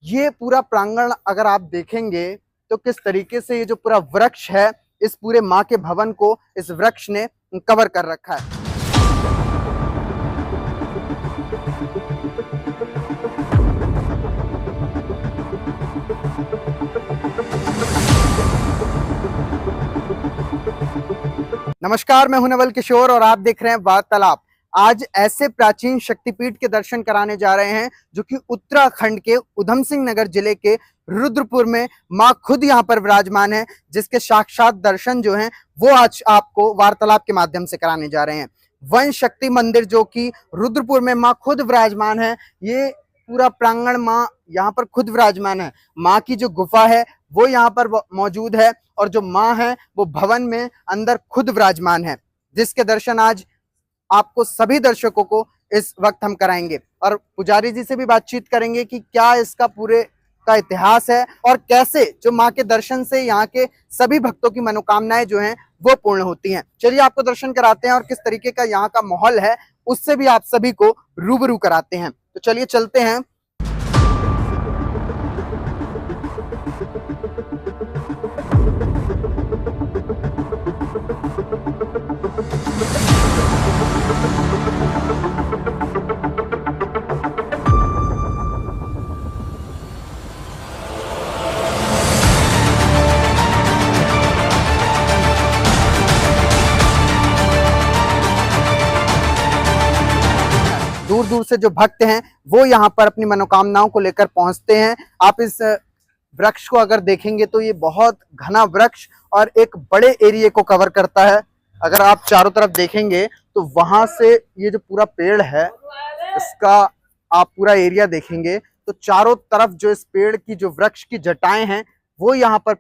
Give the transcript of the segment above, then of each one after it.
ये पूरा प्रांगण अगर आप देखेंगे तो किस तरीके से ये जो पूरा वृक्ष है, इस पूरे माँ के भवन को इस वृक्ष ने कवर कर रखा है। नमस्कार, मैं हूं नवल किशोर और आप देख रहे हैं वार्तालाप। आज ऐसे प्राचीन शक्तिपीठ के दर्शन कराने जा रहे हैं जो कि उत्तराखंड के उधम सिंह नगर जिले के रुद्रपुर में मां खुद यहां पर विराजमान है, जिसके साक्षात दर्शन जो हैं वो आज आपको वार्तालाप के माध्यम से कराने जा रहे हैं। वन शक्ति मंदिर जो कि रुद्रपुर में मां खुद विराजमान है, ये पूरा प्रांगण मां यहाँ पर खुद विराजमान है। मां की जो गुफा है वो यहाँ पर मौजूद है और जो मां है वो भवन में अंदर खुद विराजमान है, जिसके दर्शन आज आपको सभी दर्शकों को इस वक्त हम कराएंगे और पुजारी जी से भी बातचीत करेंगे कि क्या इसका पूरे का इतिहास है और कैसे जो मां के दर्शन से यहाँ के सभी भक्तों की मनोकामनाएं जो हैं वो पूर्ण होती हैं। चलिए आपको दर्शन कराते हैं और किस तरीके का यहाँ का माहौल है उससे भी आप सभी को रूबरू कराते हैं। तो चलिए चलते हैं। दूर दूर से जो भक्त हैं वो यहाँ पर अपनी मनोकामनाओं को लेकर पहुंचते हैं। आप इस वृक्ष को अगर देखेंगे तो ये बहुत घना वृक्ष और एक बड़े एरिया को कवर करता है। अगर आप चारों तरफ देखेंगे तो वहां से ये जो पूरा पेड़ है इसका आप पूरा एरिया देखेंगे तो चारों तरफ जो इस पेड़ की जो वृक्ष की जटाएं हैं वो यहाँ पर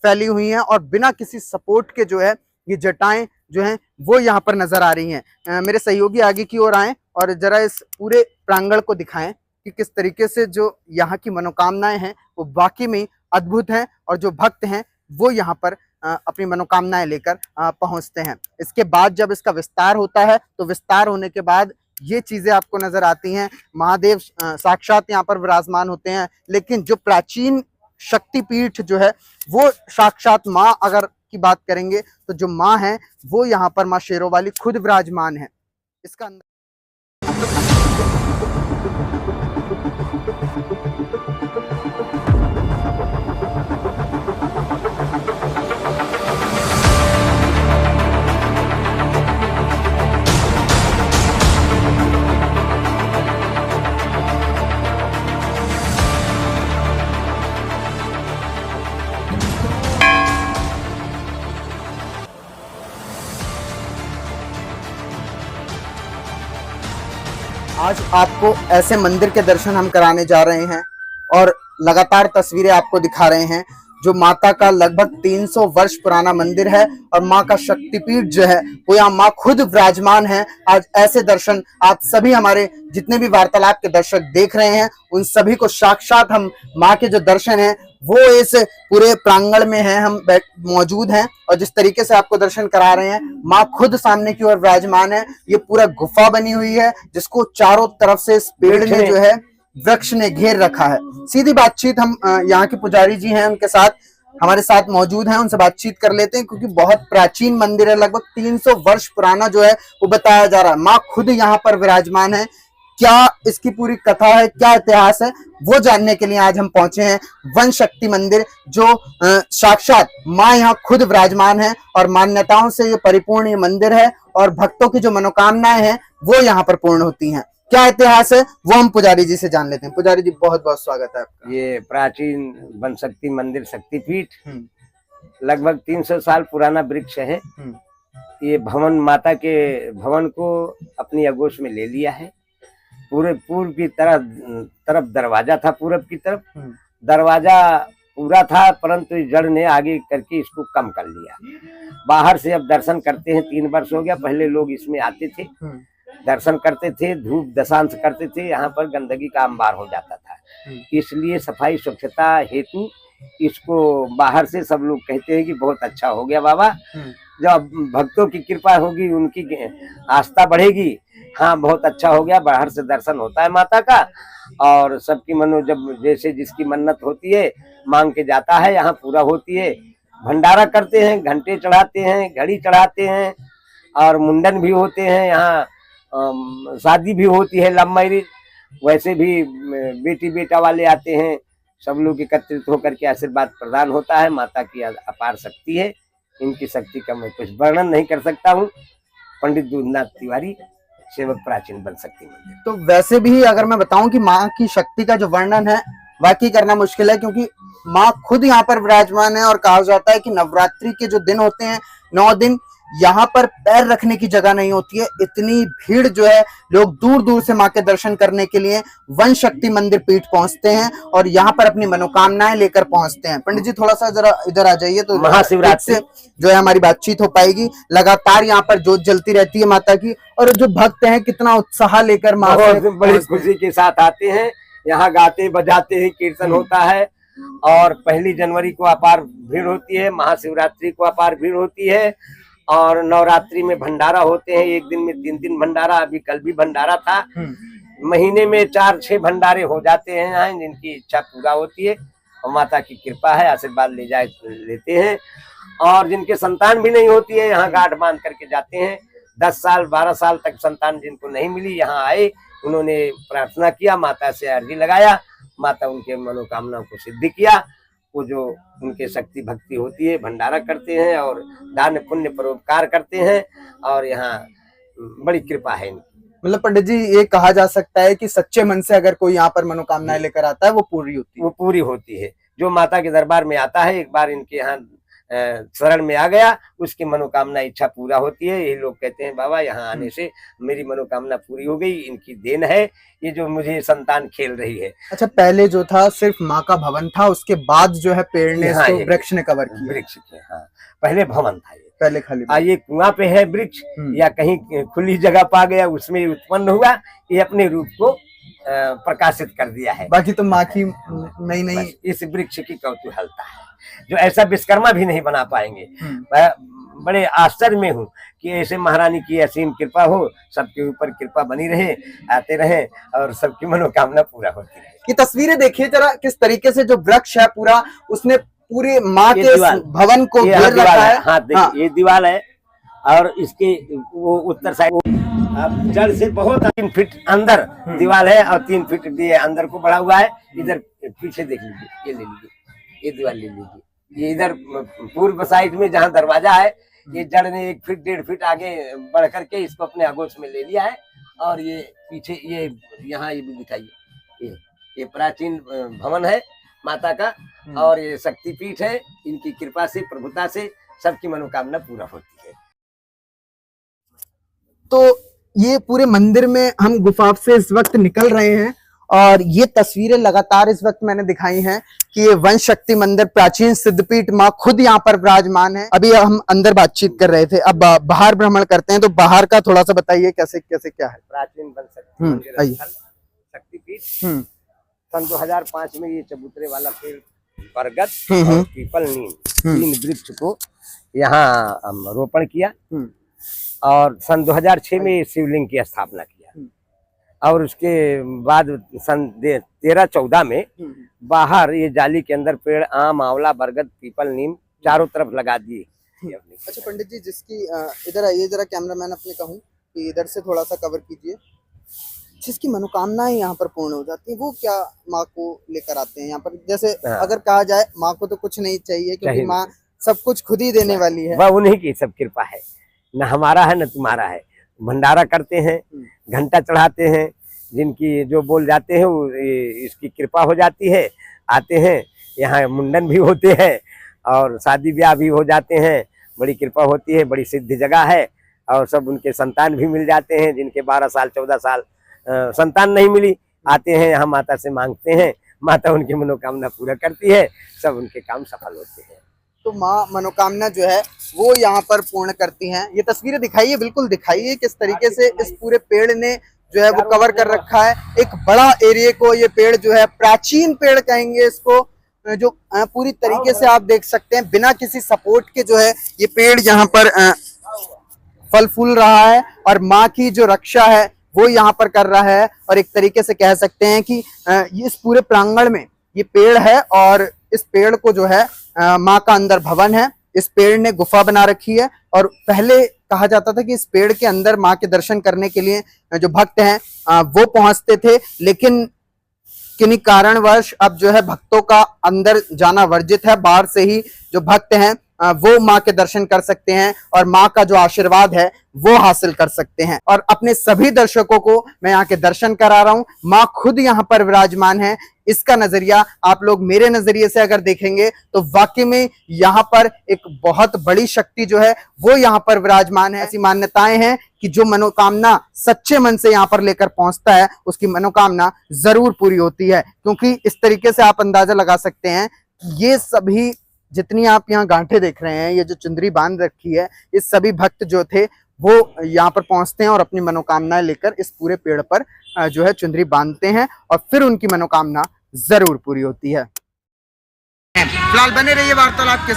फैली हुई हैं और बिना किसी सपोर्ट के जो है ये जटाएं जो हैं वो यहाँ पर नजर आ रही हैं। मेरे सहयोगी आगे की ओर आए और जरा इस पूरे प्रांगण को दिखाएं कि किस तरीके से जो यहाँ की मनोकामनाएं हैं वो वाकई में अद्भुत हैं और जो भक्त हैं वो यहाँ पर अपनी मनोकामनाएं लेकर पहुंचते हैं। इसके बाद जब इसका विस्तार होता है तो विस्तार होने के बाद ये चीजें आपको नजर आती हैं। महादेव साक्षात यहाँ पर विराजमान होते हैं, लेकिन जो प्राचीन शक्तिपीठ जो है वो साक्षात माँ अगर की बात करेंगे तो जो माँ है वो यहाँ पर माँ शेरों वाली खुद विराजमान है। इसका अंदर आज आपको ऐसे मंदिर के दर्शन हम कराने जा रहे हैं और लगातार तस्वीरें आपको दिखा रहे हैं। जो माता का लगभग 300 वर्ष पुराना मंदिर है और माँ का शक्तिपीठ जो है वो यहाँ माँ खुद विराजमान है। आज ऐसे दर्शन आप सभी हमारे जितने भी वार्तालाप के दर्शक देख रहे हैं उन सभी को साक्षात हम माँ के जो दर्शन है वो इस पूरे प्रांगण में है, हम मौजूद हैं और जिस तरीके से आपको दर्शन करा रहे हैं माँ खुद सामने की ओर विराजमान है। ये पूरा गुफा बनी हुई है जिसको चारों तरफ से इस पेड़ ने जो है वृक्ष ने घेर रखा है। सीधी बातचीत हम यहाँ के पुजारी जी हैं उनके साथ हमारे साथ मौजूद हैं, उनसे बातचीत कर लेते हैं क्योंकि बहुत प्राचीन मंदिर है, लगभग 300 वर्ष पुराना जो है वो बताया जा रहा है। माँ खुद यहाँ पर विराजमान है। क्या इसकी पूरी कथा है, क्या इतिहास है, वो जानने के लिए आज हम पहुंचे हैं वन शक्ति मंदिर जो साक्षात माँ यहाँ खुद विराजमान है और मान्यताओं से ये परिपूर्ण ये मंदिर है और भक्तों की जो मनोकामनाएं हैं वो यहाँ पर पूर्ण होती हैं। क्या इतिहास है वो हम पुजारी जी से जान लेते हैं। पुजारी जी बहुत बहुत स्वागत है आपका। ये प्राचीन वन शक्ति मंदिर शक्तिपीठ लगभग 300 साल पुराना वृक्ष है। ये भवन माता के भवन को अपनी आगोश में ले लिया है। पूरे पूर्व की तरफ दरवाजा था, पूरब की तरफ दरवाजा पूरा था, परंतु इस जड़ ने आगे करके इसको कम कर लिया। बाहर से अब दर्शन करते हैं, 3 वर्ष हो गया। पहले लोग इसमें आते थे, दर्शन करते थे, धूप दशांश करते थे, यहाँ पर गंदगी का अंबार हो जाता था। इसलिए सफाई स्वच्छता हेतु इसको बाहर से सब लोग कहते हैं कि बहुत अच्छा हो गया बाबा। जब भक्तों की कृपा होगी, उनकी आस्था बढ़ेगी, हाँ बहुत अच्छा हो गया, बाहर से दर्शन होता है माता का, और सबकी मनो जब जैसे जिसकी मन्नत होती है मांग के जाता है, यहाँ पूरा होती है। भंडारा करते हैं, घंटे चढ़ाते हैं, घड़ी चढ़ाते हैं, और मुंडन भी होते हैं यहाँ। शादी भी होती है, लव मैरिज, वैसे भी बेटी बेटा वाले आते हैं, सब लोग एकत्रित होकर के आशीर्वाद प्रदान होता है। माता की अपार शक्ति है, इनकी शक्ति का मैं कुछ वर्णन नहीं कर सकता हूँ। पंडित दूधनाथ तिवारी, सेवक प्राचीन बन शक्ति मंदिर। तो वैसे भी अगर मैं बताऊं कि माँ की शक्ति का जो वर्णन है वाकई करना मुश्किल है, क्योंकि माँ खुद यहाँ पर विराजमान है। और कहा जाता है कि नवरात्रि के जो दिन होते हैं, 9 दिन, यहाँ पर पैर रखने की जगह नहीं होती है। इतनी भीड़ जो है, लोग दूर दूर से माँ के दर्शन करने के लिए वन शक्ति मंदिर पीठ पहुंचते हैं और यहाँ पर अपनी मनोकामनाएं लेकर पहुंचते हैं। पंडित जी थोड़ा सा जरा इधर आ जाइए, तो महाशिवरात्रि से जो है हमारी बातचीत हो पाएगी। लगातार यहाँ पर जोत जलती रहती है माता की, और जो भक्त हैं कितना उत्साह लेकर माँ से बड़ी खुशी के साथ आते हैं, यहाँ गाते बजाते हैं, कीर्तन होता है। और 1 जनवरी को अपार भीड़ होती है, महाशिवरात्रि को अपार भीड़ होती है, और नवरात्रि में भंडारा होते हैं। एक दिन में 3 भंडारा, अभी कल भी भंडारा था। महीने में 4-6 भंडारे हो जाते हैं यहाँ, जिनकी इच्छा पूरा होती है और माता की कृपा है, आशीर्वाद लेते हैं। और जिनके संतान भी नहीं होती है, यहाँ गांठ बांध करके जाते हैं। 10 साल 12 साल तक संतान जिनको नहीं मिली, यहाँ आए, उन्होंने प्रार्थना किया, माता से अर्जी लगाया, माता उनके मनोकामना को सिद्ध किया। वो जो उनके शक्ति भक्ति होती है, भंडारा करते हैं और दान पुण्य परोपकार करते हैं, और यहाँ बड़ी कृपा है इनकी। मतलब पंडित जी ये कहा जा सकता है कि सच्चे मन से अगर कोई यहाँ पर मनोकामनाएं लेकर आता है, वो पूरी होती है। वो पूरी होती है। जो माता के दरबार में आता है, एक बार इनके यहाँ शरण में आ गया, उसकी मनोकामना इच्छा पूरा होती है। ये लोग कहते हैं बाबा यहाँ आने से मेरी मनोकामना पूरी हो गई, इनकी देन है ये जो मुझे संतान खेल रही है। अच्छा, पहले जो था सिर्फ माँ का भवन था, उसके बाद जो है पेड़ ने हाँ, इसको वृक्ष ने कवर किया। वृक्ष के, हाँ, पहले भवन था, ये पहले खाली ये कुआं पे है वृक्ष, या कहीं खुली जगह पा गया, उसमें उत्पन्न हुआ, ये अपने रूप को प्रकाशित कर दिया है। बाकी तो माँ की नई इस वृक्ष की कौतूहलता है, जो ऐसा विश्वकर्मा भी नहीं बना पाएंगे। मैं बड़े आश्चर्य में हूँ कि ऐसे महारानी की असीम कृपा हो, सबके ऊपर कृपा बनी रहे, आते रहे और सबकी मनोकामना पूरा होती रहे। की तस्वीरें देखिए जरा, किस तरीके से जो वृक्ष है पूरा, उसने पूरे माँ के भवन को घेर रखा है। हाँ देखिए, ये दीवार है, और इसके वो उत्तर साइड जड़ से बहुत 3 फीट अंदर दीवार है, और 3 फीट भी अंदर को बढ़ा हुआ है। इधर पीछे देख लीजिए, ये ले लीजिए, ये दीवार ले लीजिए। ये इधर पूर्व साइड में जहाँ दरवाजा है, ये जड़ ने 1 फीट 1.5 फीट आगे बढ़ करके इसको अपने आगोश में ले लिया है। और ये पीछे ये यहाँ ये भी दिखाइए, ये प्राचीन भवन है माता का, और ये शक्तिपीठ है। इनकी कृपा से, प्रभुता से सबकी मनोकामना पूरा होती है। तो ये पूरे मंदिर में हम गुफा से इस वक्त निकल रहे हैं, और ये तस्वीरें लगातार इस वक्त मैंने दिखाई हैं कि ये वन शक्ति मंदिर प्राचीन सिद्धपीठ माँ खुद यहाँ पर विराजमान है। अभी हम अंदर बातचीत कर रहे थे, अब बाहर भ्रमण करते हैं। तो बाहर का थोड़ा सा बताइए, कैसे कैसे क्या है। प्राचीन वन शक्ति मंदिर शक्तिपीठ, सन 2005 में ये चबूतरे वाला पेड़, बरगद और पीपल, नीम, 3 वृक्ष को यहाँ रोपण किया, और सन 2006 में शिवलिंग की स्थापना किया। और उसके बाद सन 13-14 में बाहर ये जाली के अंदर पेड़ आम, आंवला, बरगद, पीपल, नीम चारों तरफ लगा दिए। अच्छा पंडित जी, जिसकी इधर आइए जरा, कैमरामैन अपने कहूँ कि इधर से थोड़ा सा कवर कीजिए, जिसकी मनोकामनाएं यहाँ पर पूर्ण हो जाती है, वो क्या माँ को लेकर आते हैं यहाँ पर? जैसे अगर कहा जाए माँ को तो कुछ नहीं चाहिए, क्योंकि माँ सब कुछ खुद ही देने वाली है। वह उन्हीं की सब कृपा है, न हमारा है न तुम्हारा है। भंडारा करते हैं, घंटा चढ़ाते हैं, जिनकी जो बोल जाते हैं वो इसकी कृपा हो जाती है। आते हैं यहाँ, मुंडन भी होते हैं और शादी ब्याह भी हो जाते हैं, बड़ी कृपा होती है, बड़ी सिद्ध जगह है। और सब उनके संतान भी मिल जाते हैं, जिनके 12 साल 14 साल संतान नहीं मिली, आते हैं यहाँ माता से मांगते हैं, माता उनकी मनोकामना पूरा करती है, सब उनके काम सफल होते हैं। तो माँ मनोकामना जो है वो यहाँ पर पूर्ण करती हैं। ये तस्वीरें दिखाइए, बिल्कुल दिखाइए किस तरीके से इस पूरे पेड़ ने जो है वो कवर कर रखा है। एक बड़ा एरिया को ये पेड़ जो है, प्राचीन पेड़ कहेंगे इसको, जो पूरी तरीके से आप देख सकते हैं बिना किसी सपोर्ट के जो है ये पेड़ यहाँ पर फल फूल रहा है। और माँ की जो रक्षा है वो यहाँ पर कर रहा है। और एक तरीके से कह सकते हैं कि इस पूरे प्रांगण में ये पेड़ है और इस पेड़ को जो है माँ का अंदर भवन है। इस पेड़ ने गुफा बना रखी है और पहले कहा जाता था कि इस पेड़ के अंदर माँ के दर्शन करने के लिए जो भक्त हैं वो पहुंचते थे, लेकिन किन्हीं कारणवश अब जो है भक्तों का अंदर जाना वर्जित है। बाहर से ही जो भक्त हैं वो माँ के दर्शन कर सकते हैं और माँ का जो आशीर्वाद है वो हासिल कर सकते हैं। और अपने सभी दर्शकों को मैं यहाँ के दर्शन करा रहा हूँ। माँ खुद यहाँ पर विराजमान है। इसका नजरिया आप लोग मेरे नजरिए से अगर देखेंगे तो वाकई में यहाँ पर एक बहुत बड़ी शक्ति जो है वो यहाँ पर विराजमान है। ऐसी मान्यताएं हैं कि जो मनोकामना सच्चे मन से यहाँ पर लेकर पहुंचता है उसकी मनोकामना जरूर पूरी होती है। क्योंकि इस तरीके से आप अंदाजा लगा सकते हैं कि ये सभी जितनी आप यहाँ गांठें देख रहे हैं, ये जो चुंदरी बांध रखी है, ये सभी भक्त जो थे वो यहाँ पर पहुंचते हैं और अपनी मनोकामनाएं लेकर इस पूरे पेड़ पर जो है चुंदरी बांधते हैं और फिर उनकी मनोकामना जरूर पूरी होती है। फिलहाल बने रहिए वार्तालाप के